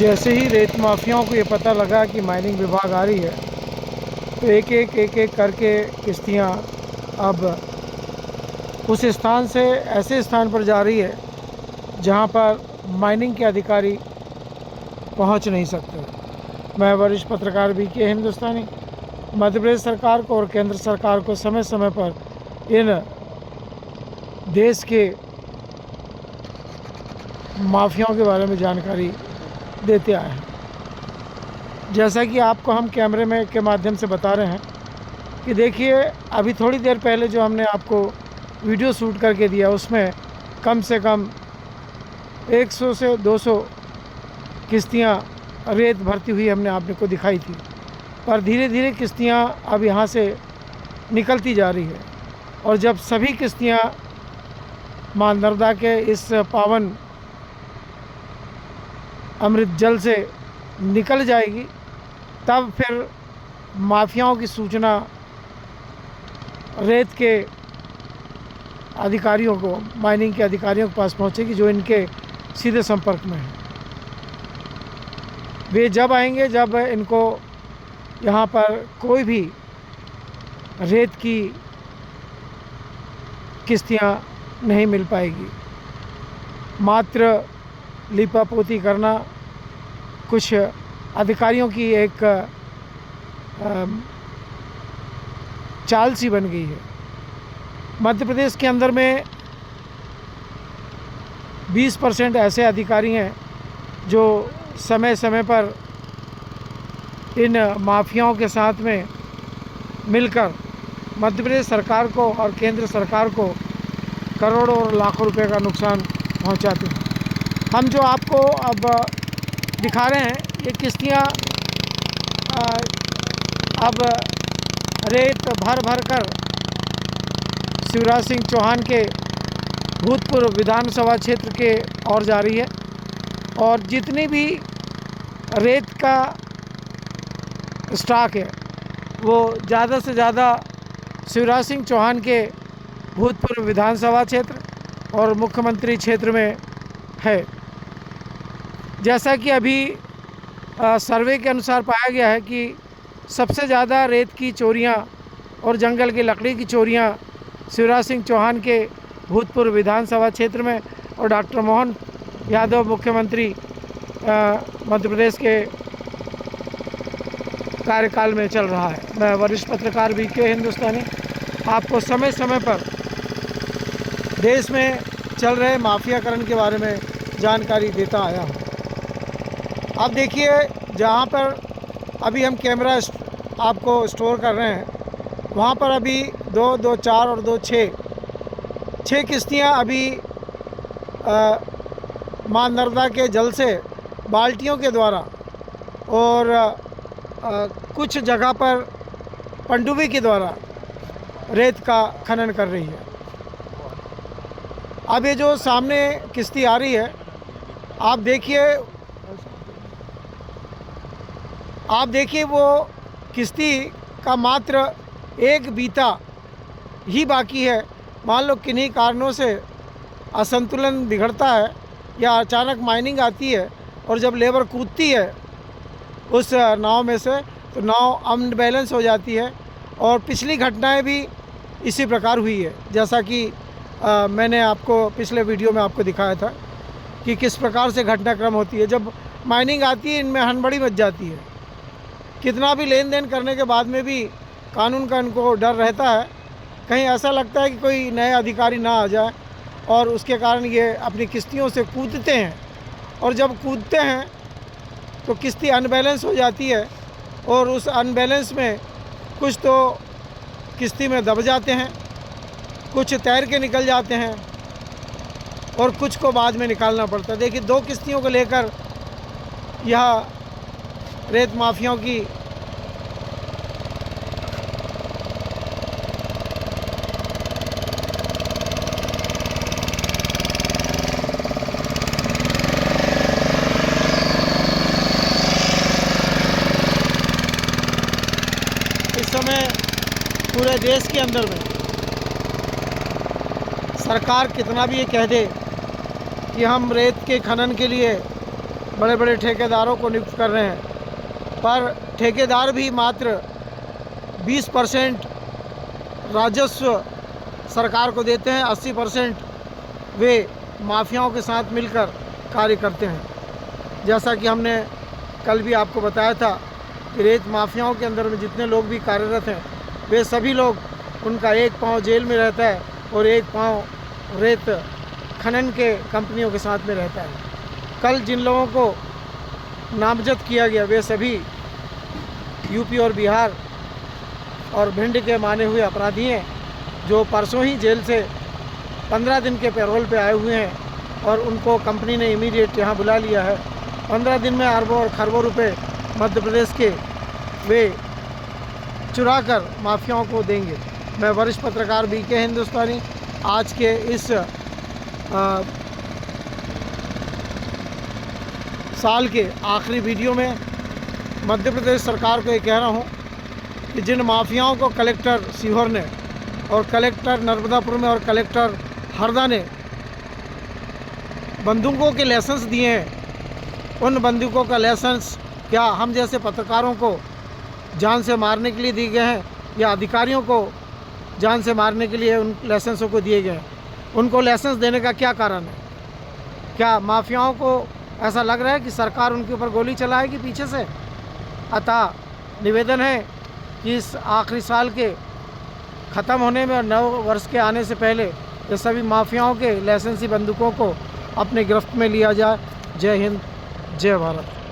जैसे ही रेत माफियाओं को ये पता लगा कि माइनिंग विभाग आ रही है, तो एक एक करके किश्तियाँ अब उस स्थान से ऐसे स्थान पर जा रही है जहाँ पर माइनिंग के अधिकारी पहुँच नहीं सकते। मैं वरिष्ठ पत्रकार BK हिंदुस्तानी मध्य प्रदेश सरकार को और केंद्र सरकार को समय समय पर इन देश के माफियाओं के बारे में जानकारी देते आए हैं। जैसा कि आपको हम कैमरे में के माध्यम से बता रहे हैं कि देखिए, अभी थोड़ी देर पहले जो हमने आपको वीडियो शूट करके दिया उसमें कम से कम 100 से 200 किश्तियाँ रेत भरती हुई हमने आपने को दिखाई थी, पर धीरे धीरे किश्तियाँ अब यहाँ से निकलती जा रही है। और जब सभी किश्तियाँ मां नर्मदा के इस पावन अमृत जल से निकल जाएगी, तब फिर माफियाओं की सूचना रेत के अधिकारियों को, माइनिंग के अधिकारियों के पास पहुंचेगी जो इनके सीधे संपर्क में है। वे जब आएंगे जब इनको यहाँ पर कोई भी रेत की किश्तियाँ नहीं मिल पाएगी। मात्र लिपापोती करना कुछ अधिकारियों की एक चाल सी बन गई है। मध्य प्रदेश के अंदर में 20% ऐसे अधिकारी हैं जो समय समय पर इन माफियाओं के साथ में मिलकर मध्य प्रदेश सरकार को और केंद्र सरकार को करोड़ों और लाखों रुपए का नुकसान पहुंचाते हैं। हम जो आपको अब दिखा रहे हैं ये किश्तियाँ अब रेत भर भर कर शिवराज सिंह चौहान के भूतपूर्व विधानसभा क्षेत्र के ओर जा रही है। और जितनी भी रेत का स्टॉक है वो ज़्यादा से ज़्यादा शिवराज सिंह चौहान के भूतपूर्व विधानसभा क्षेत्र और मुख्यमंत्री क्षेत्र में है। जैसा कि अभी सर्वे के अनुसार पाया गया है कि सबसे ज़्यादा रेत की चोरियां और जंगल की लकड़ी की चोरियां शिवराज सिंह चौहान के भूतपूर्व विधानसभा क्षेत्र में और डॉक्टर मोहन यादव मुख्यमंत्री मध्य प्रदेश के कार्यकाल में चल रहा है। मैं वरिष्ठ पत्रकार BK हिंदुस्तानी आपको समय समय पर देश में चल रहे माफियाकरण के बारे में जानकारी देता आया हूँ। अब देखिए, जहाँ पर अभी हम कैमरा आपको स्टोर कर रहे हैं वहाँ पर अभी 2, 4 और 2, 6 किश्तियाँ अभी मां नर्मदा के जल से बाल्टियों के द्वारा और कुछ जगह पर पनडुब्बी के द्वारा रेत का खनन कर रही है। अब ये जो सामने किश्ती आ रही है, आप देखिए वो किश्ती का मात्र एक बीता ही बाकी है। मान लो किन्हीं कारणों से असंतुलन बिगड़ता है या अचानक माइनिंग आती है और जब लेबर कूदती है उस नाव में से तो नाव अनबैलेंस हो जाती है। और पिछली घटनाएं भी इसी प्रकार हुई है, जैसा कि मैंने आपको पिछले वीडियो में आपको दिखाया था कि किस प्रकार से घटनाक्रम होती है। जब माइनिंग आती है इनमें हड़बड़ी मच जाती है। कितना भी लेन देन करने के बाद में भी कानून का इनको डर रहता है, कहीं ऐसा लगता है कि कोई नए अधिकारी ना आ जाए, और उसके कारण ये अपनी किश्तियों से कूदते हैं। और जब कूदते हैं तो किश्ती अनबैलेंस हो जाती है और उस अनबैलेंस में कुछ तो किश्ती में दब जाते हैं, कुछ तैर के निकल जाते हैं और कुछ को बाद में निकालना पड़ता है। देखिए, 2 किश्तियों को लेकर यह रेत माफियाओं की इस समय पूरे देश के अंदर में सरकार कितना भी ये कह दे कि हम रेत के खनन के लिए बड़े बड़े ठेकेदारों को नियुक्त कर रहे हैं, पर ठेकेदार भी मात्र 20% राजस्व सरकार को देते हैं, 80% वे माफियाओं के साथ मिलकर कार्य करते हैं। जैसा कि हमने कल भी आपको बताया था कि रेत माफियाओं के अंदर में जितने लोग भी कार्यरत हैं, वे सभी लोग, उनका एक पाँव जेल में रहता है और एक पाँव रेत खनन के कंपनियों के साथ में रहता है। कल जिन लोगों को नामजद किया गया वे सभी यूपी और बिहार और भिंड के माने हुए अपराधी हैं, जो परसों ही जेल से 15 दिन के पैरोल पे आए हुए हैं और उनको कंपनी ने इमीडिएट यहाँ बुला लिया है। 15 दिन में अरबों और खरबों रुपए मध्य प्रदेश के वे चुरा कर माफियाओं को देंगे। मैं वरिष्ठ पत्रकार बीके हिंदुस्तानी आज के इस साल के आखिरी वीडियो में मध्य प्रदेश सरकार को ये कह रहा हूँ कि जिन माफियाओं को कलेक्टर सीहोर ने और कलेक्टर नर्मदापुर में और कलेक्टर हरदा ने बंदूकों के लाइसेंस दिए हैं, उन बंदूकों का लाइसेंस क्या हम जैसे पत्रकारों को जान से मारने के लिए दिए गए हैं या अधिकारियों को जान से मारने के लिए उन लाइसेंसों को दिए गए हैं? उनको लाइसेंस देने का क्या कारण है? क्या माफियाओं को ऐसा लग रहा है कि सरकार उनके ऊपर गोली चलाएगी पीछे से? अतः निवेदन है कि इस आखिरी साल के ख़त्म होने में और नव वर्ष के आने से पहले ये सभी माफियाओं के लाइसेंसी बंदूकों को अपने गिरफ्त में लिया जाए। जय हिंद, जय भारत।